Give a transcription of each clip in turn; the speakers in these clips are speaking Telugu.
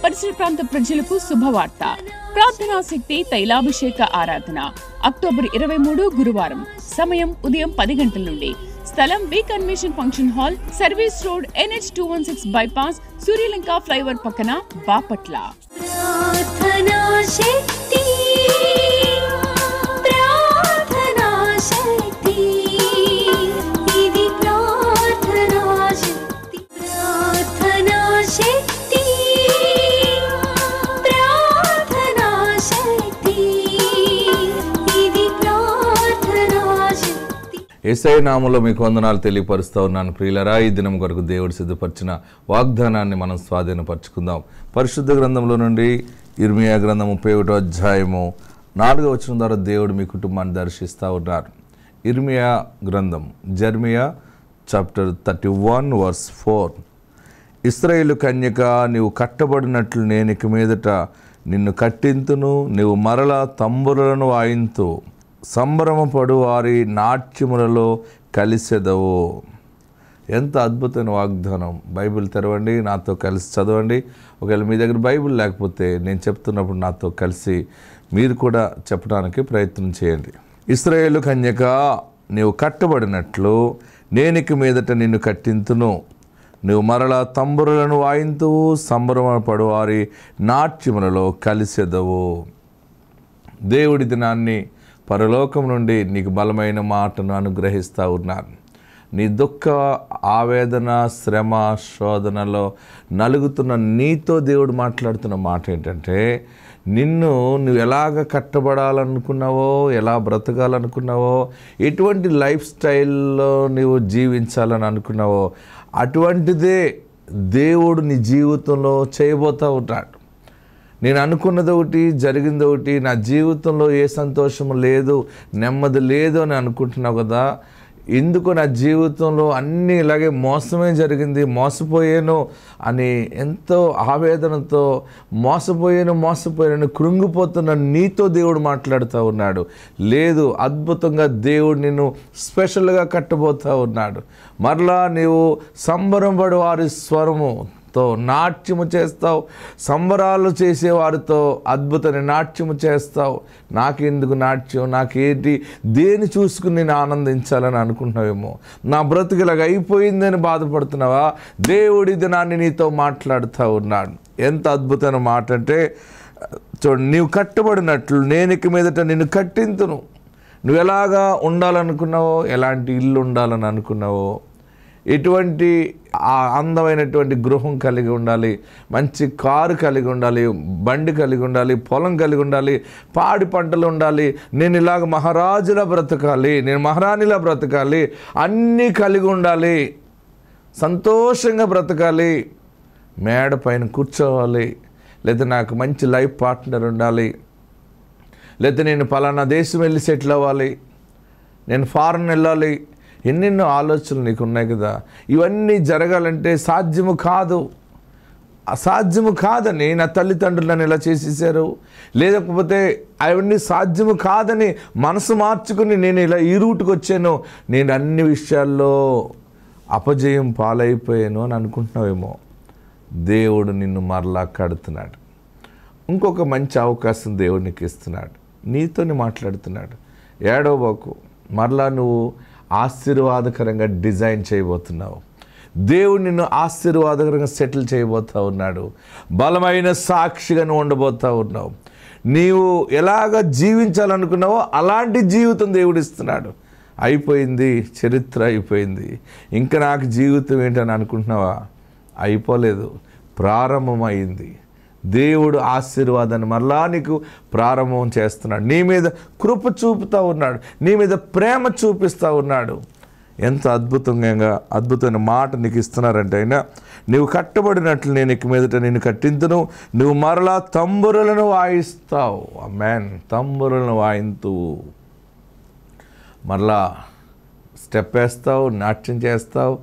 పరిసర ప్రాంత ప్రజలకు శుభవార్త. ప్రార్థనా శక్తి తైలాభిషేక ఆరాధన అక్టోబర్ 23 గురువారం. సమయం ఉదయం 10 గంటల నుండి. స్థలం V convention function hall, service road, NH 216 bypass, Suryalanka flyover పక్కన, బాపట్ల. యేసయ్య నామములో మీకు వందనాలు తెలియపరుస్తూ ఉన్నాను ప్రియులరా. ఈ దినం కొరకు దేవుడు సిద్ధపరిచిన వాగ్దానాన్ని మనం స్వాధీనపరచుకుందాం. పరిశుద్ధ గ్రంథంలో నుండి ఇర్మియా గ్రంథం 31వ అధ్యాయము 4వ వచనం ద్వారా దేవుడు మీ కుటుంబాన్ని దర్శిస్తూ ఉన్నారు. ఇర్మియా గ్రంథం, జెర్మియా చాప్టర్ 31 వర్స్ 4. ఇశ్రాయేలు కన్యక, నీవు కట్టబడినట్లు నేను ఇక మీదట నిన్ను కట్టింతును, నీవు మరలా తంబురలను వాయింతు, సంభ్రమపడు వారి నాట్యములలో కలిసెదవు. ఎంత అద్భుతమైన వాగ్దానం. బైబిల్ తెరవండి, నాతో కలిసి చదవండి. ఒకవేళ మీ దగ్గర బైబిల్ లేకపోతే నేను చెప్తున్నప్పుడు నాతో కలిసి మీరు కూడా చెప్పడానికి ప్రయత్నం చేయండి. ఇశ్రాయేలు కన్యక, నీవు కట్టబడినట్లు నేనిక మీదట నిన్ను కట్టింతును, నువ్వు మరలా తంబురలను వాయింతువు, సంభ్రమపడు వారి నాట్యములలో కలిసెదవు. దేవుడి దినాన్ని పరలోకం నుండి నీకు బలమైన మాటను అనుగ్రహిస్తూ ఉన్నాను. నీ దుఃఖ, ఆవేదన, శ్రమ, శోధనలో నలుగుతున్న నీతో దేవుడు మాట్లాడుతున్న మాట ఏంటంటే, నువ్వు ఎలాగ కట్టబడాలనుకున్నావో, ఎలా బ్రతకాలనుకున్నావో, ఎటువంటి లైఫ్ స్టైల్లో నువ్వు జీవించాలని అనుకున్నావో అటువంటిదే దేవుడు నీ జీవితంలో చేయబోతూ ఉంటాడు. నేను అనుకున్నది ఒకటి, జరిగింది ఒకటి, నా జీవితంలో ఏ సంతోషము లేదు, నెమ్మది లేదు అని అనుకుంటున్నావు కదా. ఎందుకు నా జీవితంలో అన్నీ ఇలాగే మోసమే జరిగింది, మోసపోయాను అని ఎంతో ఆవేదనతో మోసపోయాను కృంగిపోతున్న నీతో దేవుడు మాట్లాడుతూ ఉన్నాడు. లేదు, అద్భుతంగా దేవుడు నిన్ను స్పెషల్గా కట్టబోతూ ఉన్నాడు. మరలా నీవు సంబరపడు వారి స్వరముతో నాట్యము చేస్తావు, సంబరాలు చేసేవారితో అద్భుతమైన నాట్యము చేస్తావు. నాకెందుకు నాట్యం, నాకేంటి, దేని చూసుకుని నేను ఆనందించాలని అనుకుంటున్నావేమో. నా బ్రతుకు ఇలాగ అయిపోయిందని బాధపడుతున్నావా? దేవుడి దినాన్ని నీతో మాట్లాడుతూ ఉన్నాడు. ఎంత అద్భుతమైన మాట అంటే, చూడు, నీవు కట్టబడినట్లు నేను ఇక మీదట నిన్ను కట్టింతును. నువ్వు ఎలాగా ఉండాలనుకున్నావో, ఎలాంటి ఇల్లు ఉండాలని అనుకున్నావో, ఎటువంటి అందమైనటువంటి గృహం కలిగి ఉండాలి, మంచి కారు కలిగి ఉండాలి, బండి కలిగి ఉండాలి, పొలం కలిగి ఉండాలి, పాడి పంటలు ఉండాలి, నేను ఇలాగ మహారాజులా బ్రతకాలి, నేను మహారాణిలా బ్రతకాలి, అన్నీ కలిగి ఉండాలి, సంతోషంగా బ్రతకాలి, మేడ పైన కూర్చోవాలి, లేదా నాకు మంచి లైఫ్ పార్ట్నర్ ఉండాలి, లేదా నేను పలానా దేశం వెళ్ళి సెటిల్ అవ్వాలి, నేను ఫారెన్ వెళ్ళాలి, ఎన్నెన్నో ఆలోచనలు నీకు ఉన్నాయి కదా. ఇవన్నీ జరగాలంటే సాధ్యము కాదు, అసాధ్యము కాదని నా తల్లిదండ్రులు నన్ను ఇలా చేసేసారు, లేకపోతే అవన్నీ సాధ్యము కాదని మనసు మార్చుకుని నేను ఇలా ఈ రూట్కి వచ్చాను, నేను అన్ని విషయాల్లో అపజయం పాలైపోయాను అని అనుకుంటున్నావేమో. దేవుడు నిన్ను మరలా కడుతున్నాడు. ఇంకొక మంచి అవకాశం దేవుడు నీకు ఇస్తున్నాడు, నీతోని మాట్లాడుతున్నాడు. ఏడవబోకు, మరలా నువ్వు ఆశీర్వాదకరంగా డిజైన్ చేయబోతున్నావు. దేవుడు నిన్ను ఆశీర్వాదకరంగా సెటిల్ చేయబోతూ ఉన్నాడు. బలమైన సాక్షిగా నువ్వు ఉండబోతూ ఉన్నావు. నీవు ఎలాగ జీవించాలనుకున్నావో అలాంటి జీవితం దేవుడు ఇస్తున్నాడు. అయిపోయింది, చరిత్ర అయిపోయింది, ఇంకా నాకు జీవితం ఏంటని అనుకుంటున్నావా? అయిపోలేదు, ప్రారంభమైంది. దేవుడు ఆశీర్వాదాన్ని మరలా నీకు ప్రారంభం చేస్తున్నాడు. నీ మీద కృప చూపుతూ ఉన్నాడు, నీ మీద ప్రేమ చూపిస్తూ ఉన్నాడు. ఎంత అద్భుతమైన మాట నీకు ఇస్తున్నారంటే, అయినా నువ్వు కట్టబడినట్లు నేను ఇక మీదట నిన్ను కట్టింతును, నువ్వు మరలా తంబురలను వాయిస్తావు. ఆమేన్. తంబురలను వాయింతు, మరలా స్టెప్ వేస్తావు, నాట్యం చేస్తావు.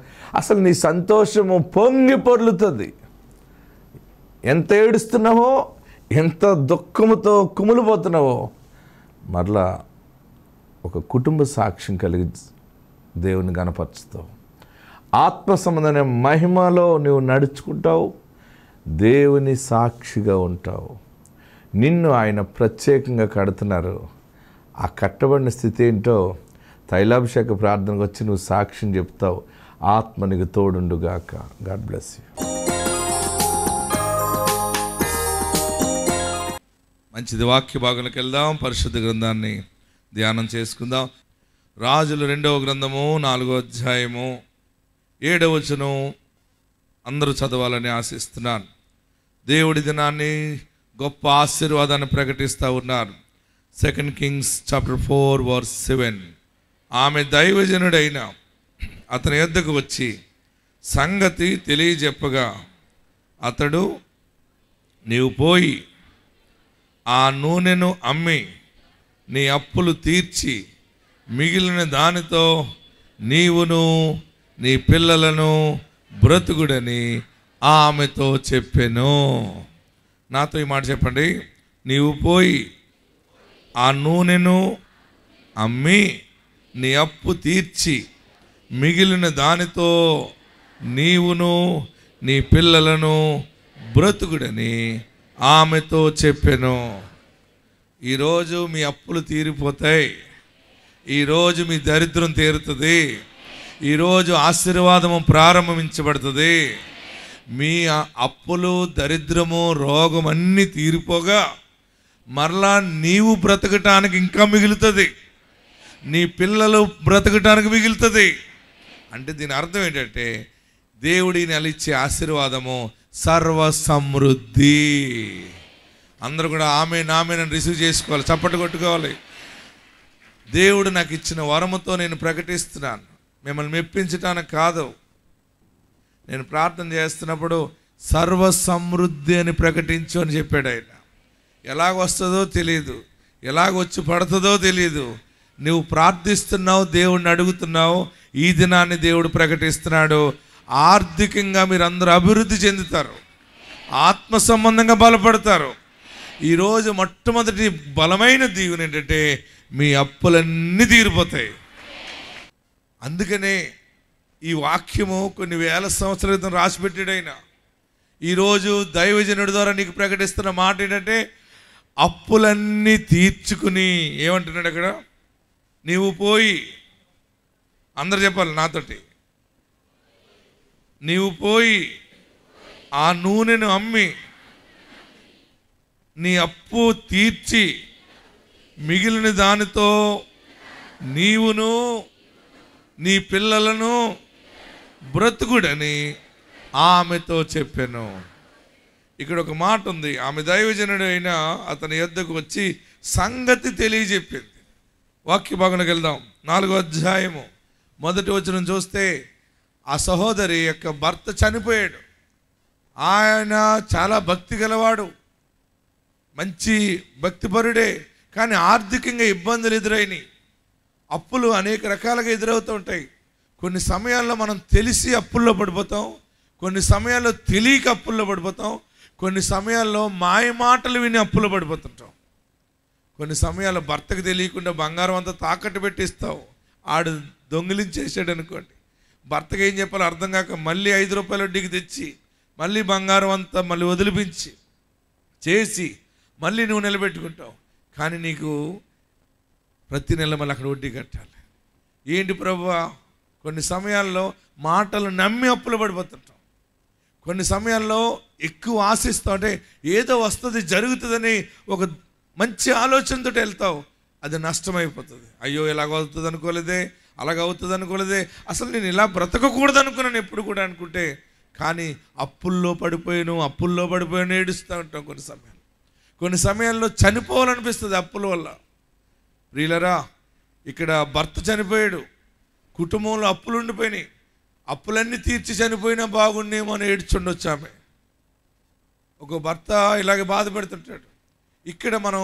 అసలు నీ సంతోషము పొంగి పొర్లుతుంది. ఎంత ఏడుస్తున్నావో, ఎంత దుఃఖముతో కుమిలిపోతున్నావో, మరలా ఒక కుటుంబ సాక్ష్యం కలిగి దేవుని గణపరుస్తావు. ఆత్మ సంబంధమైన మహిమలో నువ్వు నడుచుకుంటావు. దేవుని సాక్షిగా ఉంటావు. నిన్ను ఆయన ప్రత్యేకంగా కడుతున్నారు. ఆ కట్టబడిన స్థితి ఏంటో తైలాభిషేక ప్రార్థనకు వచ్చి నువ్వు సాక్ష్యం చెప్తావు. ఆత్మ నీకు తోడుండుగాక. God bless you. మంచిది. వాక్య భాగంలోకి వెళ్దాం. పరిశుద్ధ గ్రంథాన్ని ధ్యానం చేసుకుందాం. రాజులు 2వ గ్రంథము 4వ అధ్యాయము 7వ వచనం అందరూ చదవాలని ఆశిస్తున్నాను. దేవుడి దినాన్ని గొప్ప ఆశీర్వాదాన్ని ప్రకటిస్తూ ఉన్నారు. 2 Kings chapter 4 verse 7. ఆమె దైవజనుడైన అతని యొద్దకు వచ్చి సంగతి తెలియజెప్పగా అతడు, నీవు పోయి ఆ నూనెను అమ్మి నీ అప్పులు తీర్చి మిగిలిన దానితో నీవును నీ పిల్లలను బ్రతుకుడని ఆమెతో చెప్పెను. నాతో ఈ మాట చెప్పండి. నీవు పోయి ఆ నూనెను అమ్మి నీ అప్పు తీర్చి మిగిలిన దానితో నీవును నీ పిల్లలను బ్రతుకుడని ఆమెతో చెప్పెను. ఈరోజు మీ అప్పులు తీరిపోతాయి. ఈరోజు మీ దరిద్రం తీరుతుంది. ఈరోజు ఆశీర్వాదము ప్రారంభించబడుతుంది. మీ అప్పులు, దరిద్రము, రోగం అన్నీ తీరిపోగా మరలా నీవు బ్రతకటానికి ఇంకా మిగులుతుంది. నీ పిల్లలు బ్రతకటానికి మిగులుతుంది. అంటే దీని అర్థం ఏంటంటే దేవుడి నెల ఇచ్చే ఆశీర్వాదము సర్వ సమృద్ధి. అందరూ కూడా ఆమెను రిసీవ్ చేసుకోవాలి, చప్పట్లు కొట్టుకోవాలి. దేవుడు నాకు ఇచ్చిన వరముతో నేను ప్రకటిస్తున్నాను. మిమ్మల్ని మెప్పించటానికి కాదు. నేను ప్రార్థన చేస్తున్నప్పుడు సర్వ సమృద్ధి అని ప్రకటించు అని చెప్పాడు ఆయన. ఎలాగొస్తుందో తెలియదు, ఎలాగొచ్చి పడుతుందో తెలియదు. నువ్వు ప్రార్థిస్తున్నావు, దేవుడిని అడుగుతున్నావు. ఈ దినాన్ని దేవుడు ప్రకటిస్తున్నాడు. ఆర్థికంగా మీరందరూ అభివృద్ధి చెందుతారు, ఆత్మ సంబంధంగా బలపడతారు. ఈరోజు మొట్టమొదటి బలమైన దీవెన ఏంటంటే మీ అప్పులన్నీ తీరిపోతాయి. అందుకనే ఈ వాక్యము కొన్ని వేల సంవత్సరాల క్రితం రాసిపెట్టాడు ఆయన. ఈరోజు దైవజనుడి ద్వారా నీకు ప్రకటిస్తున్న మాట ఏంటంటే అప్పులన్నీ తీర్చుకుని, ఏమంటున్నాడు అక్కడ, నీవు పోయి, అందరు చెప్పాలి నాతోటి, నీవు పోయి ఆ నూనెను అమ్మి నీ అప్పు తీర్చి మిగిలిన దానితో నీవును నీ పిల్లలను బ్రతుకుడని ఆమెతో చెప్పాను. ఇక్కడ ఒక మాట ఉంది. ఆమె దైవజనుడు అయినా అతని యొద్దకు వచ్చి సంగతి తెలియజెప్పింది. వాక్య భాగంలోకి వెళ్దాం. 4వ అధ్యాయము 1వ వచనం చూస్తే ఆ సహోదరి యొక్క భర్త చనిపోయాడు. ఆయన చాలా భక్తి గలవాడు, మంచి భక్తిపరుడే. కానీ ఆర్థికంగా ఇబ్బందులు ఎదురైనాయి. అప్పులు అనేక రకాలుగా ఎదురవుతూ ఉంటాయి. కొన్ని సమయాల్లో మనం తెలిసి అప్పుల్లో పడిపోతాం, కొన్ని సమయాల్లో తెలియక అప్పుల్లో పడిపోతాం, కొన్ని సమయాల్లో మాయ మాటలు విని అప్పుల్లో పడిపోతుంటాం. కొన్ని సమయాల్లో భర్తకు తెలియకుండా బంగారం అంతా తాకట్టు పెట్టిస్తావు. ఆడు దొంగిలించేసాడు అనుకోండి, భర్తకు ఏం చెప్పాలో అర్థం కాక మళ్ళీ 5 రూపాయల వడ్డీకి తెచ్చి మళ్ళీ బంగారం అంతా మళ్ళీ వదిలిపించి చేసి మళ్ళీ నువ్వు నిలబెట్టుకుంటావు. కానీ నీకు ప్రతి నెల మళ్ళీ అక్కడ వడ్డీ కట్టాలి. ఏంటి ప్రభువా? కొన్ని సమయాల్లో మాటలు నమ్మి అప్పులు పడిపోతుంటాం. కొన్ని సమయాల్లో ఎక్కువ ఆశిస్తావు, అంటే ఏదో వస్తుంది జరుగుతుందని ఒక మంచి ఆలోచనతో వెళ్తావు, అది నష్టమైపోతుంది. అయ్యో ఇలాగవుతుంది అనుకోలేదే, అలాగవుతుంది అనుకోలేదే, అసలు నేను ఇలా బ్రతకకూడదు అనుకున్నాను ఎప్పుడు కూడా అనుకుంటే, కానీ అప్పుల్లో పడిపోయాను ఏడుస్తూ ఉంటాం. కొన్ని సమయాల్లో చనిపోవాలనిపిస్తుంది అప్పుల వల్ల. ప్రియులరా, ఇక్కడ భర్త చనిపోయాడు, కుటుంబంలో అప్పులు ఉండిపోయినాయి, అప్పులన్నీ తీర్చి చనిపోయినా బాగుండేమో అని ఏడ్చుండొచ్చు ఆమె. ఒక భర్త ఇలాగే బాధ పెడుతుంటాడు. ఇక్కడ మనం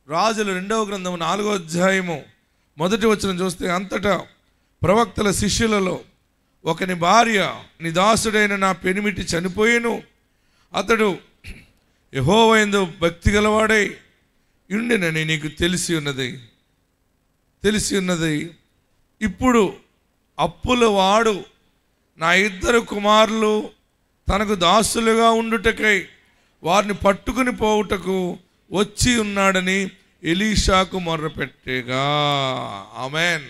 రాజుల 2వ గ్రంథం 4వ అధ్యాయము 1వ వచనం చూస్తే, అంతటా ప్రవక్తల శిష్యులలో ఒకని భార్య నీ దాసుడైన నా పెనిమిటి చనిపోయేను, అతడు యెహోవా యందు భక్తి గలవాడై ఉండినని నీకు తెలిసి ఉన్నది. ఇప్పుడు అప్పుల వాడు నా 2 కుమారులు తనకు దాసులుగా ఉండుటకై వారిని పట్టుకుని పోవుటకు వచ్చి ఉన్నాడని ఎలీషాకు మొర్రపెట్టేగా. ఆమెన్.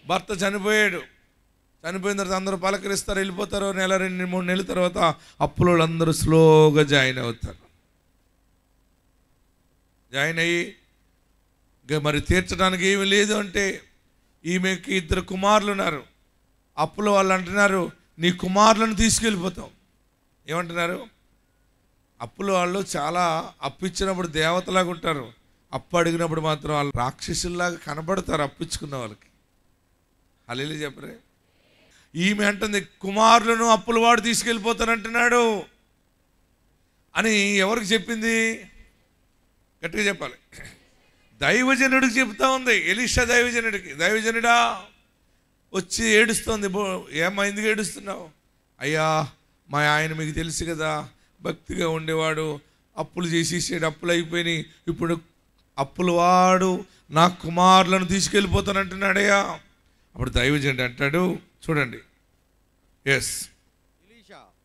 భర్త చనిపోయాడు. చనిపోయిన తర్వాత అందరూ పలకరిస్తారు, వెళ్ళిపోతారు. నెల 2-3 నెలల తర్వాత అప్పులో అందరూ స్లోగా జాయిన్ అవుతారు. జాయిన్ అయ్యి ఇంకా మరి తీర్చడానికి ఏమీ లేదు అంటే, ఈమెకి 2 కుమారులు ఉన్నారు. అప్పులో వాళ్ళు అంటున్నారు, నీ కుమారులను తీసుకెళ్ళిపోతాం. ఏమంటున్నారు? అప్పులో వాళ్ళు చాలా అప్పు ఇచ్చినప్పుడు దేవతలాగా ఉంటారు, అప్పు అడిగినప్పుడు మాత్రం వాళ్ళు రాక్షసుల్లాగా కనబడతారు అప్పిచ్చుకున్న వాళ్ళకి. హల్లెలూయా చెప్పరే. ఈమె అంటుంది, కుమారులను అప్పుల వాడు తీసుకెళ్ళిపోతానంటున్నాడు అని. ఎవరికి చెప్పింది? గట్టిగా చెప్పాలి. దైవజనుడికి చెప్తా ఉంది. ఎలీషా దైవజనుడికి. దైవజనుడా వచ్చి ఏడుస్తోంది. ఏమ్మా ఎందుకు ఏడుస్తున్నావు? అయ్యా మా ఆయన మీకు తెలుసు కదా, భక్తిగా ఉండేవాడు, అప్పులు చేసేసాడు, అప్పులు అయిపోయినాయి, ఇప్పుడు అప్పుల వాడు నా కుమారులను తీసుకెళ్ళిపోతానంటున్నాడయ్యా. అప్పుడు దైవజనుడు అంటాడు, చూడండి, ఎస్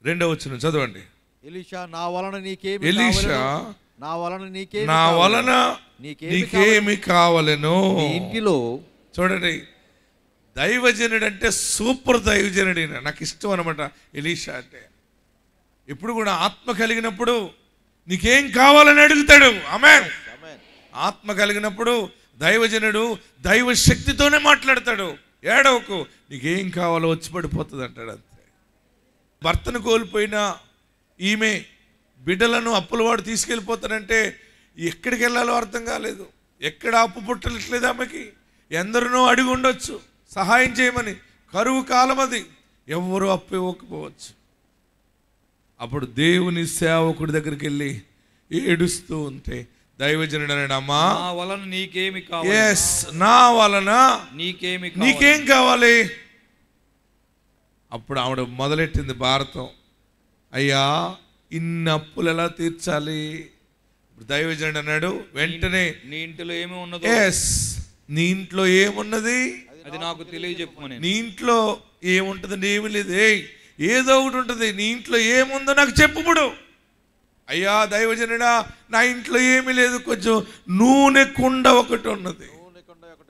2వ వచనం చదవండి. ఎలీషా నా వలన నీకేమి నీకేమి కావలెను? ఇంటిలో. చూడండి, దైవజనుడు అంటే సూపర్ దైవజనుడు. నాకు ఇష్టం అనమాట ఎలీషా అంటే. ఇప్పుడు కూడా ఆత్మ కలిగినప్పుడు నీకేం కావాలని అడుగుతాడు. ఆమేన్. ఆత్మ కలిగినప్పుడు దైవజనుడు దైవ శక్తితోనే మాట్లాడతాడు. ఏడవకు, నీకేం కావాలో వచ్చి పడిపోతుంది అంటాడు. అంతే. భర్తను కోల్పోయిన ఈమె బిడ్డలను అప్పులవాడు తీసుకెళ్ళిపోతానంటే ఎక్కడికి వెళ్ళాలో అర్థం కాలేదు. ఎక్కడ అప్పు పుట్టట్లేదు ఆమెకి. ఎందరినో అడిగి ఉండొచ్చు సహాయం చేయమని. కరువు కాలం అది, ఎవరు అప్పు ఇవ్వకపోవచ్చు. అప్పుడు దేవుని సేవకుడి దగ్గరికి వెళ్ళి ఏడుస్తూ ఉంటే దైవజనుడు అన్నాడు, అమ్మా నా వలన నీకేమి కావాలి? ఎస్, నా వలన నీకేం కావాలి? అప్పుడు ఆవిడ మొదలెట్టింది భారతం. అయ్యా ఇన్ని అప్పులు ఎలా తీర్చాలి? దైవజనుడు అన్నాడు వెంటనే, నీ ఇంట్లో ఏమి ఉన్నదో, ఎస్, నీ ఇంట్లో ఏమున్నది అది నాకు తెలియజెప్పమని. నీ ఇంట్లో ఏముంటుంది? ఏమి లేదు. ఏదో ఒకటి ఉంటుంది. నీ ఇంట్లో ఏముందో నాకు చెప్పుప్పుడు. అయ్యా దైవజనుడా, నా ఇంట్లో ఏమీ లేదు, కొంచెం నూనె కుండ ఒకటి ఉన్నది.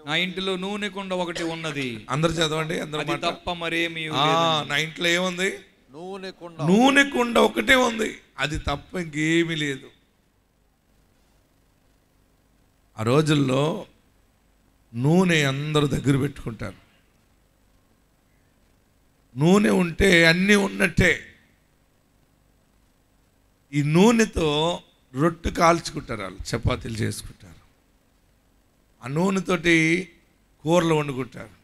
నా ఇంట్లో నూనె కుండ ఒకటి ఉన్నది. అందరు చదవండి. అందరూ తప్ప మరేమీ. నా ఇంట్లో ఏముంది? నూనె కుండ ఒకటే ఉంది, అది తప్ప ఇంకేమీ లేదు. ఆ రోజుల్లో నూనె అందరూ దగ్గర పెట్టుకుంటారు. నూనె ఉంటే అన్నీ ఉన్నట్టే. ఈ నూనెతో రొట్టె కాల్చుకుంటారు, వాళ్ళు చపాతీలు చేసుకుంటారు. ఆ నూనెతోటి కూరలు వండుకుంటారు.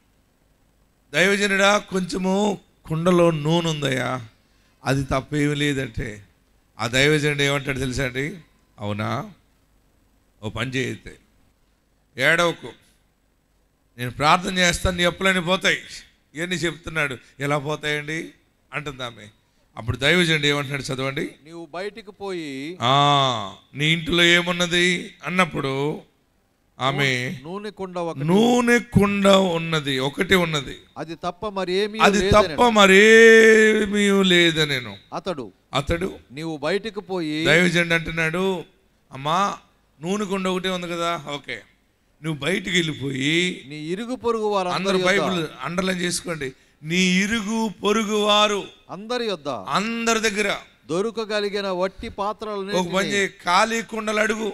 దైవజనుడా కొంచెము కుండలో నూనె ఉందయ్యా, అది తప్పేమీ లేదంటే ఆ దైవజనుడు ఏమంటాడు తెలుసా అండి? అవునా, ఓ పని చేయతే, ఏడవకు, నేను ప్రార్థన చేస్తాను, నీ అప్పులన్నీ పోతాయి. ఇవన్నీ చెప్తున్నాడు. ఎలా పోతాయండి అంటుంది ఆమె. అప్పుడు దైవజనుడు ఏమంటున్నాడు చదవండి. నీవు బయటికి పోయి నీ ఇంట్లో ఏమున్నది అన్నప్పుడు ఆమె నూనె కుండ ఉన్నది, ఒకటి ఉన్నది, అది తప్ప మరేమీ లేదనేను. అతడు నీవు బయటికి పోయి, దైవజనుడు అంటున్నాడు, అమ్మా నూనె కుండ ఒకటే ఉంది కదా, ఓకే, నువ్వు బయటికి వెళ్ళిపోయి నీ ఇరుగు పొరుగు వారు, అందరూ బైబిల్ అండర్లైన్ చేసుకోండి, నీ ఇరుగు పొరుగు వారు అందరి దగ్గర దొరకగలిగిన వట్టి పాత్రలు ఒక పని చేయి, ఖాళీ కుండలు అడుగు,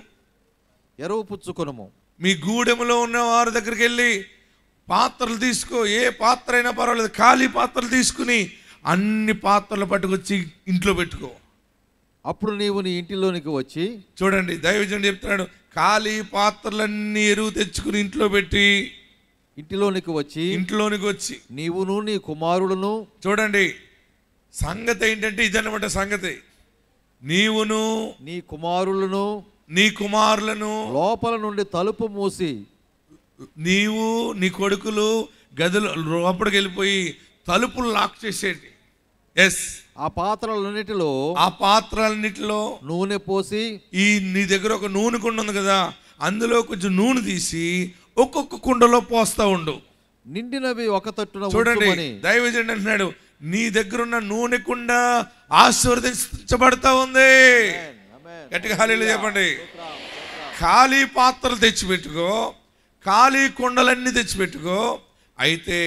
ఎరువు పుచ్చుకొనుము. మీ గూడెంలో ఉన్న వారి దగ్గరికి వెళ్ళి పాత్రలు తీసుకో, ఏ పాత్ర అయినా పర్వాలేదు, ఖాళీ పాత్రలు తీసుకుని అన్ని పాత్రలు పట్టుకొచ్చి ఇంట్లో పెట్టుకో. అప్పుడు నీవు నీ ఇంటిలోనికి వచ్చి, చూడండి దైవజనుడు చెప్తున్నాడు, ఖాళీ పాత్రలన్నీ ఎరువు తెచ్చుకుని ఇంట్లో పెట్టి ఇంట్లోనికి వచ్చి నీవును నీ కుమారుడును. చూడండి సంగతి ఏంటంటే ఇదన్నమాట సంగతి. నీవును నీ కుమారులను లోపల నుండి తలుపు మూసి, నీవు నీ కొడుకులు గదులు లోపలికి వెళ్ళిపోయి తలుపులు లాక్ చేసేటి. ఎస్, ఆ పాత్రలన్నిటిలో నూనె పోసి, నీ దగ్గర ఒక నూనె కుండ ఉంది కదా, అందులో కొంచెం నూనె తీసి ఒక్కొక్క కుండలో పోస్తా ఉండు. నిండినవి ఒక తట్టున. చూడండి దైవజనుడు అంటున్నాడు, నీ దగ్గరున్న నూనె కుండ ఆశీర్వదించబడతా ఉంది. గట్టిగా హల్లెలూయా చెప్పండి. ఖాళీ పాత్రలు తెచ్చిపెట్టుకో, ఖాళీ కుండలన్నీ తెచ్చిపెట్టుకో. అయితే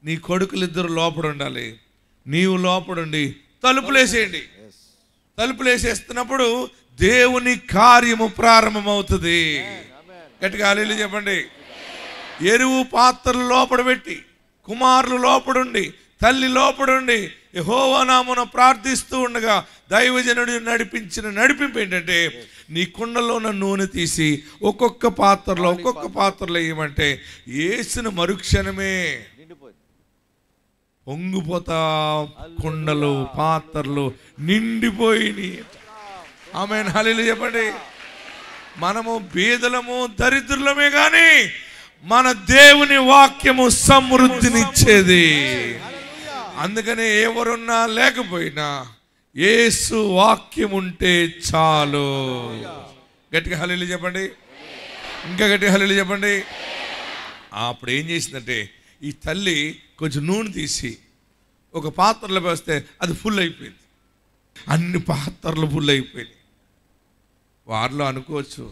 నీ కొడుకులిద్దరు లోపల ఉండాలి, నీవు లోపడుండి తలుపులేసేయండి. తలుపులేసేస్తున్నప్పుడు దేవుని కార్యము ప్రారంభమవుతుంది. గట్టిగా హల్లెలూయా చెప్పండి. ఎరువు పాత్రలు లోపల పెట్టి, కుమారులు లోపడుండి, తల్లి లోపడుండి యెహోవా నామమున ప్రార్థిస్తూ ఉండగా దైవజనుడు నడిపించిన నడిపింపు ఏంటంటే, నీ కుండలో ఉన్న నూనె తీసి ఒక్కొక్క పాత్రలో వేయమంటే యేసున మరుక్షణమే పొంగిపోతా కుండలు పాత్రలు నిండిపోయినాయి. ఆమేన్ హల్లెలూయా చెప్పండి. మనము బీదలము దరిద్రులమే కానీ మన దేవుని వాక్యము సమృద్ధినిచ్చేది. అందుకనే ఎవరున్నా లేకపోయినా యేసు వాక్యం ఉంటే చాలు. గట్టిగా హల్లెలూయా చెప్పండి. ఇంకా గట్టిగా హల్లెలూయా చెప్పండి. అప్పుడు ఏం చేసిందంటే, ఈ తల్లి కొంచెం నూనె తీసి ఒక పాత్రలో వేస్తే అది ఫుల్ అయిపోయింది. అన్ని పాత్రలు ఫుల్ అయిపోయినాయి. వారిలో అనుకోవచ్చు,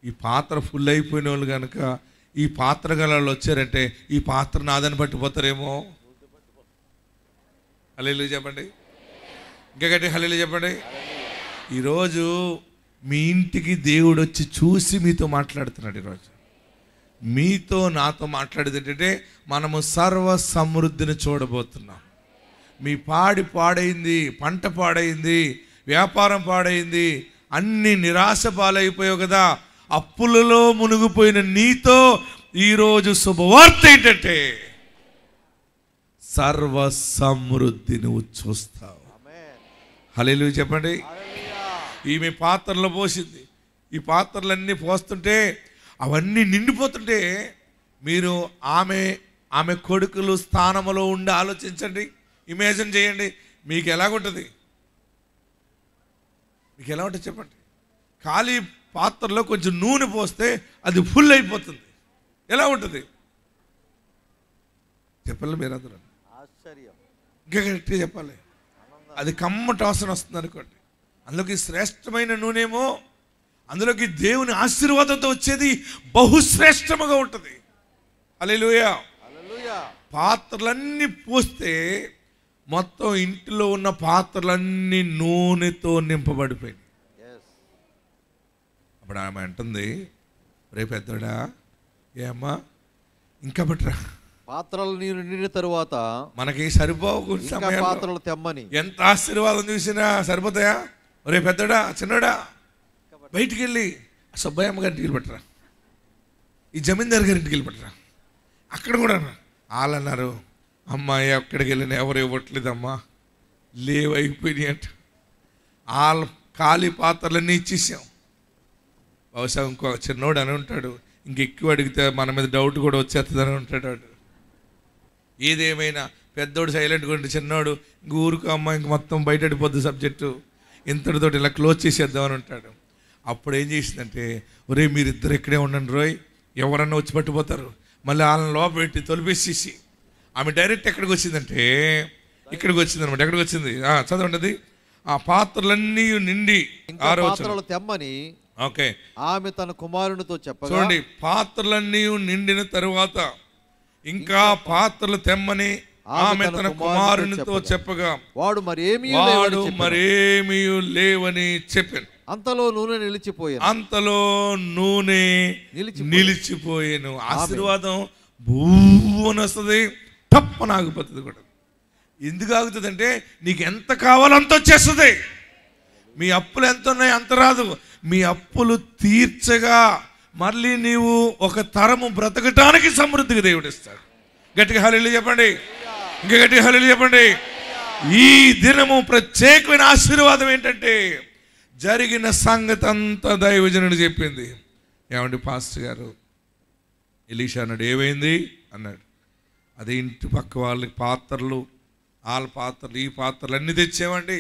ఈ పాత్ర ఫుల్ అయిపోయిన వాళ్ళు కనుక ఈ పాత్ర గల వచ్చారంటే ఈ పాత్ర నాదని పట్టిపోతారేమో. హల్లెలూయా చెప్పండి. ఇంకా గట్టి హల్లెలూయా చెప్పండి. ఈరోజు మీ ఇంటికి దేవుడు వచ్చి చూసి మీతో మాట్లాడుతున్నాడు. ఈరోజు మీతో నాతో మాట్లాడేది ఏంటంటే, మనము సర్వ సమృద్ధిని చూడబోతున్నాం. మీ పాడైంది, పంట పాడైంది, వ్యాపారం పాడైంది, అన్ని నిరాశ పాలైపోయావు కదా, అప్పులలో మునిగిపోయిన నీతో ఈరోజు శుభవార్త ఏంటంటే సర్వ సమృద్ధి నువ్వు చూస్తావు. హల్లెలూయా చెప్పండి. ఈమె పాత్రలో పోసింది. ఈ పాత్రలన్నీ పోస్తుంటే అవన్నీ నిండిపోతుంటే మీరు ఆమె కొడుకులు స్థానంలో ఉండి ఆలోచించండి, ఇమాజిన్ చేయండి. మీకు ఎలాగుంటుంది? మీకు ఎలా ఉంటుంది చెప్పండి. ఖాళీ పాత్రలో కొంచెం నూనె పోస్తే అది ఫుల్ అయిపోతుంది. ఎలా ఉంటుంది చెప్పాలి మీరు అందరూ? ఇంకా గట్టిగా చెప్పాలి. అది కమ్మటి వాసన వస్తుంది అనుకోండి. అందులోకి శ్రేష్టమైన నూనెమో, అందులోకి దేవుని ఆశీర్వాదంతో వచ్చేది బహుశ్రేష్టముగా ఉంటుంది. హల్లెలూయా. పాత్రలన్నీ పోస్తే మొత్తం ఇంటిలో ఉన్న పాత్రలన్నీ నూనెతో నింపబడిపోయింది. అప్పుడు ఆమె అంటుంది, రేపు పెద్దడా ఏమ్మా ఇంకా బట్రా పాత్రలు నీరు నిండిన తరువాత మనకి సరిపోవు పాత్రలు తెమ్మని. ఎంత ఆశీర్వాదం చూసినా సరిపోతాయా? రేపు పెద్దడా చిన్నడా బయటికి వెళ్ళి సుబ్బయ్యమ్మ గారింటికి వెళ్ళి పట్టరా, ఈ జమీందారు గారింటికి వెళ్ళి పట్టరా. అక్కడ కూడా వాళ్ళు అన్నారు, అమ్మాయి అక్కడికి వెళ్ళిన ఎవరు ఇవ్వట్లేదమ్మా, లేవు అయిపోయినాయి అంట. వాళ్ళ ఖాళీ పాత్రలన్నీ ఇచ్చేసాం. బహుశా ఇంకో చిన్నోడు అని ఉంటాడు, ఇంకెక్కువ అడిగితే మన మీద డౌట్ కూడా వచ్చేస్తుందని ఉంటాడు వాడు. ఏదేమైనా పెద్దోడు సైలెంట్గా ఉంటే చిన్నోడు ఇంక ఊరుకు అమ్మ ఇంక మొత్తం బయట పడిపోద్ది సబ్జెక్టు, ఇంతటితోటి ఇలా క్లోజ్ చేసేద్దామని ఉంటాడు. అప్పుడు ఏం చేసిందంటే, ఒరే మీరిద్దరు ఇక్కడే ఉండండి రోయ్, ఎవరన్నా వచ్చి పట్టిపోతారు. మళ్ళీ వాళ్ళని లోపల పెట్టి తొలిపేసేసి ఆమె డైరెక్ట్ ఎక్కడికి వచ్చిందంటే ఇక్కడికి వచ్చింది అనమాట. ఎక్కడికి వచ్చింది చదవండి. ఆ పాత్రలన్నీ నిండి పాత్రలు తెమ్మని ఓకే ఆమె తన కుమారునితో చెప్పగా, చూడండి, పాత్రలన్నీ నిండిన తరువాత ఇంకా పాత్రలు తెమ్మని ఆమె తన కుమారునితో చెప్పగా వాడు మరేమీ లేవని చెప్పాను. అంతలో నూనె నిలిచిపోయాను. అంతలో నూనె నిలిచిపోయాను. ఆశీర్వాదం భూని వస్తుంది, తప్పని ఆగిపోతుంది కూడా. ఎందుకు ఆగుతుంది అంటే, నీకు ఎంత కావాలో అంత వచ్చేస్తుంది. మీ అప్పులు ఎంత ఉన్నాయి అంత రాదు. మీ అప్పులు తీర్చగా మళ్ళీ నీవు ఒక తరము బ్రతకటానికి సమృద్ధిగా దేవుడు ఇస్తాడు. గట్టిగా హల్లెలూయా చెప్పండి. ఇంకా గట్టిగా హల్లెలూయా చెప్పండి. ఈ దినము ప్రత్యేకమైన ఆశీర్వాదం ఏంటంటే, జరిగిన సంగతి అంతా దైవజనుడు చెప్పింది. ఏమండి పాస్టర్ గారు, ఎలీషా అన్నాడు, ఏమైంది అన్నాడు. అదే ఇంటి పక్క వాళ్ళకి పాత్రలు, వాళ్ళ పాత్రలు, ఈ పాత్రలు అన్నీ తెచ్చామండి.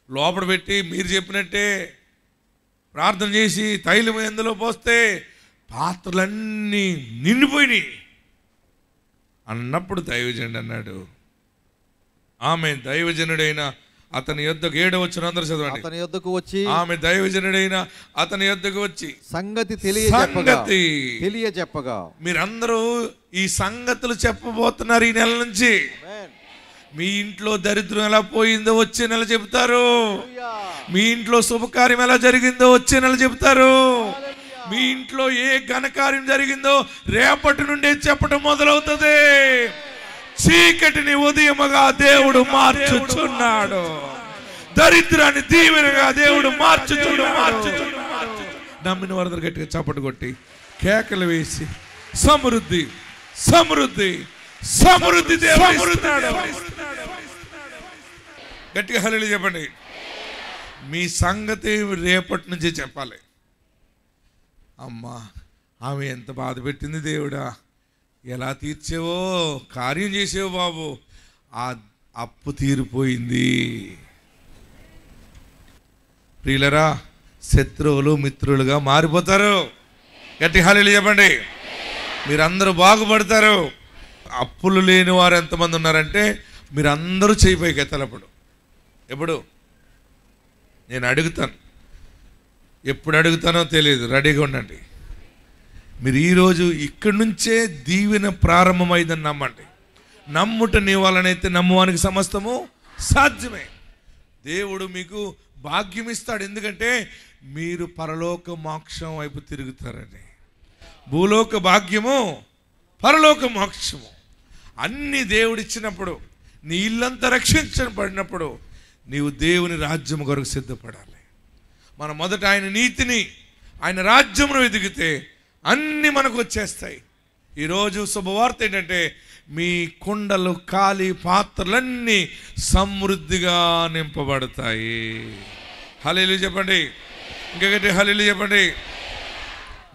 లోపల పెట్టి మీరు చెప్పినట్టే ప్రార్థన చేసి తైలం ఎందులో పోస్తే పాత్రలన్నీ నిండిపోయినాయి అన్నప్పుడు దైవజనుడు అన్నాడు, ఆమె దైవజనుడైన అతని యొద్దకు 7వ వచనం అందరూ చదవండి. అతని యొద్దకు వచ్చి ఆమె దైవజనుడైన అతని యొద్దకు వచ్చి సంగతి తెలియజెప్పగా మీరందరూ ఈ సంగతులు చెప్పబోతున్నారు. ఈ నెల నుంచి మీ ఇంట్లో దరిద్రం ఎలా పోయిందో వచ్చే నెల చెబుతారు. మీ ఇంట్లో శుభకార్యం ఎలా జరిగిందో వచ్చే నెల చెబుతారు. మీ ఇంట్లో ఏ ఘనకార్యం జరిగిందో రేపటి నుండే చెప్పడం మొదలవుతుంది. చీకటిని ఉదయముగా దేవుడు మార్చుచున్నాడు. దరిద్రాన్ని దీవెనగా దేవుడు మార్చుచున్నాడు. నమ్మిన వారందరూ గట్టిగా చప్పట్లు కొట్టి కేకలు వేసి సమృద్ధి సమృద్ధి సమృద్ధి దేవుడు గట్టిగా హల్లెలూయా చెప్పండి. మీ సంగతి రేపటి నుంచి చెప్పాలి. అమ్మా ఆమె ఎంత బాధ పెట్టింది దేవుడా, ఎలా తీర్చేవో కార్యం చేసేవో బాబు, ఆ అప్పు తీరిపోయింది. ప్రియులరా, శత్రువులు మిత్రులుగా మారిపోతారు. గట్టి హల్లెలూయా చెప్పండి. మీరందరూ బాగుపడతారు. అప్పులు లేని వారు ఎంతమంది ఉన్నారంటే మీరందరూ చేయిపోయి ఎత్తలప్పుడు. ఎప్పుడు నేను అడుగుతాను, ఎప్పుడు అడుగుతానో తెలియదు, రెడీగా ఉండండి. మీరు ఈరోజు ఇక్కడి నుంచే దీవెన ప్రారంభమైందని నమ్మండి. నమ్ముట నీ వలనైతే నమ్మువానికి సమస్తము సాధ్యమే. దేవుడు మీకు భాగ్యం ఇస్తాడు. ఎందుకంటే మీరు పరలోక మోక్షం వైపు తిరుగుతారని. భూలోక భాగ్యము, పరలోక మోక్షము అన్నీ దేవుడిచ్చినప్పుడు, నీ ఇల్లంతా రక్షించబడినప్పుడు నీవు దేవుని రాజ్యం కొరకు సిద్ధపడాలి. మనం మొదట ఆయన నీతిని, ఆయన రాజ్యమును వెతికితే అన్నీ మనకు వచ్చేస్తాయి. ఈరోజు శుభవార్త ఏంటంటే మీ కుండలు ఖాళీ పాత్రలన్నీ సమృద్ధిగా నింపబడతాయి. హల్లెలూయా చెప్పండి. ఇంకొకటి హల్లెలూయా చెప్పండి.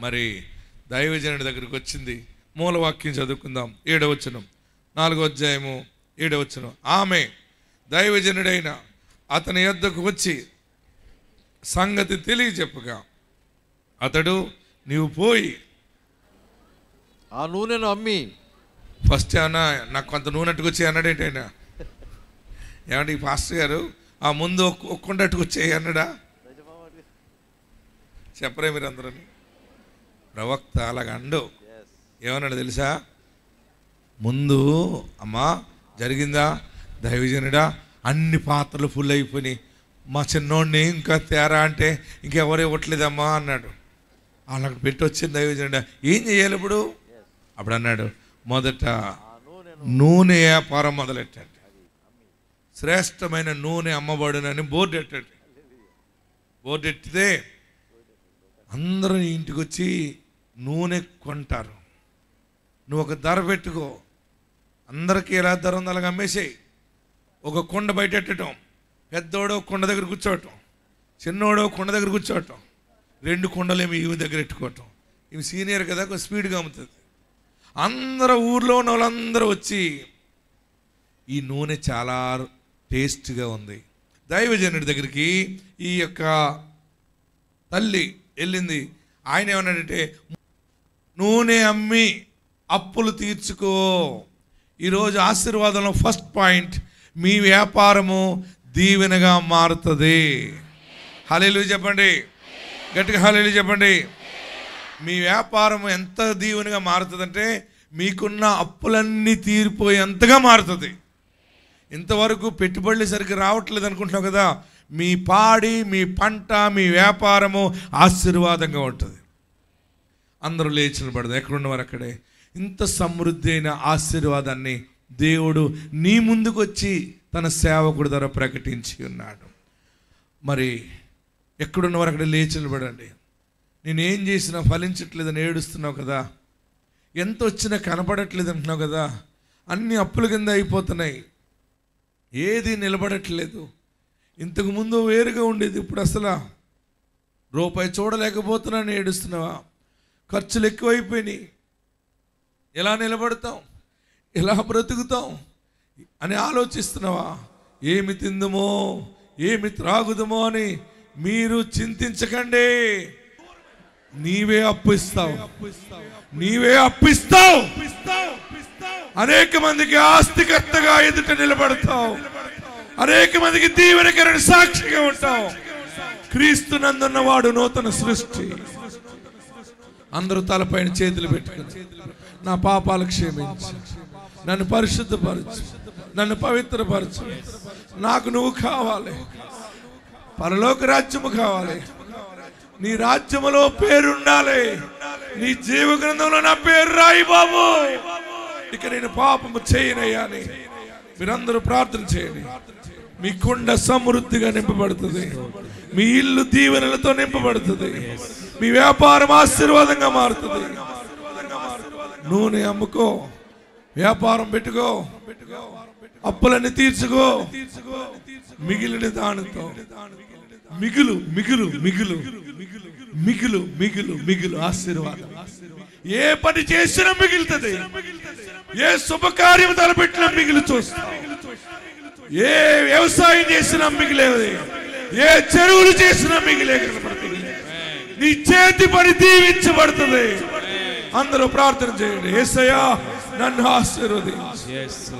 మరి దైవజనుడి దగ్గరికి వచ్చింది. మూలవాక్యం చదువుకుందాం. 7వ వచనం, 4వ అధ్యాయము 7వ వచనం. ఆమె దైవజనుడైన అతని యొద్దకు వచ్చి సంగతి తెలియజెప్పగా అతడు నీవు పోయి ఆ నూనెను అమ్మి. ఫస్ట్ ఏమన్నా నాకు కొంత నూనె అట్టుకొచ్చేయి అన్నాడు. ఏంటైనా ఏమంటే ఈ పాస్టర్ గారు ఆ ముందు ఒక్కొండ అట్టుకొచ్చేయి అన్నాడా? చెప్పరే మీరు అందరూ. ప్రవక్త అలాగ అండు. ఏమన్నాడు తెలుసా? ముందు అమ్మా జరిగిందా దైవజనుడా, అన్ని పాత్రలు ఫుల్ అయిపోయినాయి, మా చిన్నోడిని ఇంకా తేరా అంటే ఇంకెవరు ఇవ్వట్లేదమ్మా అన్నాడు. అలాగ పెట్టి వచ్చింది దైవజనుడా. ఏం చేయాలి ఇప్పుడు? అప్పుడు అన్నాడు, మొదట నూనె వ్యాపారం మొదలెట్టండి, శ్రేష్టమైన నూనె అమ్మబడునని బోర్డు ఎట్టండి. బోర్డు ఎట్టితే అందరూ ఇంటికి వచ్చి నూనె కొంటారు. నువ్వు ఒక ధర పెట్టుకో, అందరికీ ఎలా ధర ఉందో అలాగ అమ్మేసేయి. ఒక కొండ బయట ఎట్టడం, పెద్దోడో కొండ దగ్గర కూర్చోవటం, చిన్నోడో కొండ దగ్గర కూర్చోవటం, 2 కొండలేమి ఇవి దగ్గర పెట్టుకోవటం. ఇవి సీనియర్ కదా, కొంచెం స్పీడ్గా అమ్ముతుంది. అందరూ ఊర్లో ఉన్న వాళ్ళందరూ వచ్చి ఈ నూనె చాలా టేస్ట్గా ఉంది. దైవజనుడి దగ్గరికి ఈ యొక్క తల్లి వెళ్ళింది. ఆయన ఏమన్నాడంటే, నూనె అమ్మి అప్పులు తీర్చుకో. ఈరోజు ఆశీర్వాదంలో ఫస్ట్ పాయింట్, మీ వ్యాపారము దీవెనగా మారుతుంది. హల్లెలూయా చెప్పండి. గట్టిగా హల్లెలూయా చెప్పండి. మీ వ్యాపారం ఎంత దీవెనగా మారుతుందంటే మీకున్న అప్పులన్నీ తీరిపోయేంతగా మారుతుంది. ఇంతవరకు పెట్టుబడులు సరిగ్గా రావట్లేదు అనుకుంటున్నావు కదా, మీ పాడి, మీ పంట, మీ వ్యాపారము ఆశీర్వాదంగా ఉంటుంది. అందరూ లేచి నిలబడదు, ఎక్కడున్నవారు అక్కడే. ఇంత సమృద్ధి అయిన ఆశీర్వాదాన్ని దేవుడు నీ ముందుకు వచ్చి తన సేవకుడి ద్వారా ప్రకటించి ఉన్నాడు. మరి ఎక్కడున్నవారు అక్కడ లేచి నిలబడండి. నేనేం చేసినా ఫలించట్లేదని ఏడుస్తున్నావు కదా, ఎంత వచ్చినా కనపడట్లేదు అంటున్నావు కదా, అన్ని అప్పుల కింద అయిపోతున్నాయి, ఏది నిలబడట్లేదు. ఇంతకుముందు వేరుగా ఉండేది, ఇప్పుడు అసలు రూపాయి చూడలేకపోతున్నాను ఏడుస్తున్నావా? ఖర్చులు ఎక్కువైపోయినాయి, ఎలా నిలబడతాం, ఎలా బ్రతుకుతాం అని ఆలోచిస్తున్నావా? ఏమి తిందుమో ఏమి త్రాగుదమో అని మీరు చింతించకండి. నీవే అప్పిస్తావు, నీవే అప్పిస్తావు. అనేక మందికి ఆస్తికర్తగా ఎదుట నిలబడతావు. అనేక మందికి దీవెనకరణ సాక్షిగా ఉంటావు. క్రీస్తు నందున్నవాడు నూతన సృష్టి. అందరూ తలపైన చేతులు పెట్టుకుని నా పాపాలు క్షమించు, నన్ను పరిశుద్ధపరచు, నన్ను పవిత్రపరచు, నాకు నువ్వు కావాలి, పరలోక రాజ్యము కావాలి, నీ రాజ్యములో పేరుండాలి, నీ జీవ గ్రంథంలో నా పేరు రాయి బాబు, ఇక నేను పాపము చేయనయ్యా అని మీరందరూ ప్రార్థన చేయండి. మీ కుండ సమృద్ధిగా నింపబడుతుంది, మీ ఇల్లు దీవెనలతో నింపబడుతుంది, మీ వ్యాపారం ఆశీర్వాదంగా మారుతుంది. నూనె అమ్ముకో, వ్యాపారం పెట్టుకో, అప్పులన్నీ తీర్చుకో, మిగిలిన దానితో మిగులు మిగులు మిగులు మిగులు మిగులు మిగులు ఆశీర్వాదం. ఏ పని చేసినా మిగులుతుంది, ఏ శుభకార్యం తలపెట్టినా మిగిలి చూస్తా, ఏ వ్యవసాయం చేసినా మిగిలేది, ఏ చెరువులు చేసినా మిగిలే కనపడుతుంది. నీ చేతి పని దీవించబడుతుంది. అందరూ ప్రార్థన చేయండి. యేసయ్యా నన్ను ఆశీర్వదించు.